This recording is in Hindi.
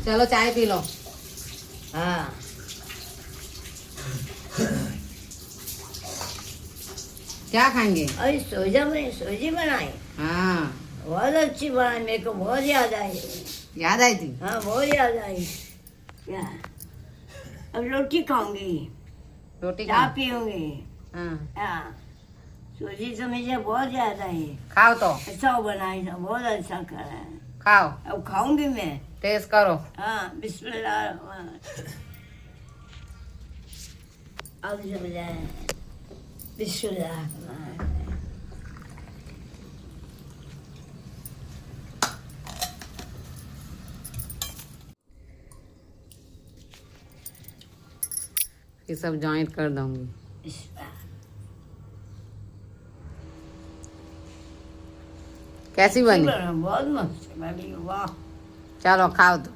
चलो चाय पी लो। हाँ क्या खाएंगे? अरे सूजी बनाई, हाँ बहुत अच्छी बनाई, मेरे को बहुत याद आई। याद आई थी। हाँ बहुत याद आई। क्या अब रोटी खाऊंगी, रोटी चाय खाओ। पीऊंगी। हाँ हाँ सूजी तो मुझे बहुत याद आई। खाओ तो अच्छा बनाई था, बहुत अच्छा करा है। खाओ, अब खाऊंगी मैं। टेस्ट करो। हाँ बिस्मिल्लाह। अब जब जाए बिस्मिल्लाह। ये सब जॉइंट कर दूंगी। कैसी बनी? बहुत मस्त बनी, वाह। चलो खाओ तो।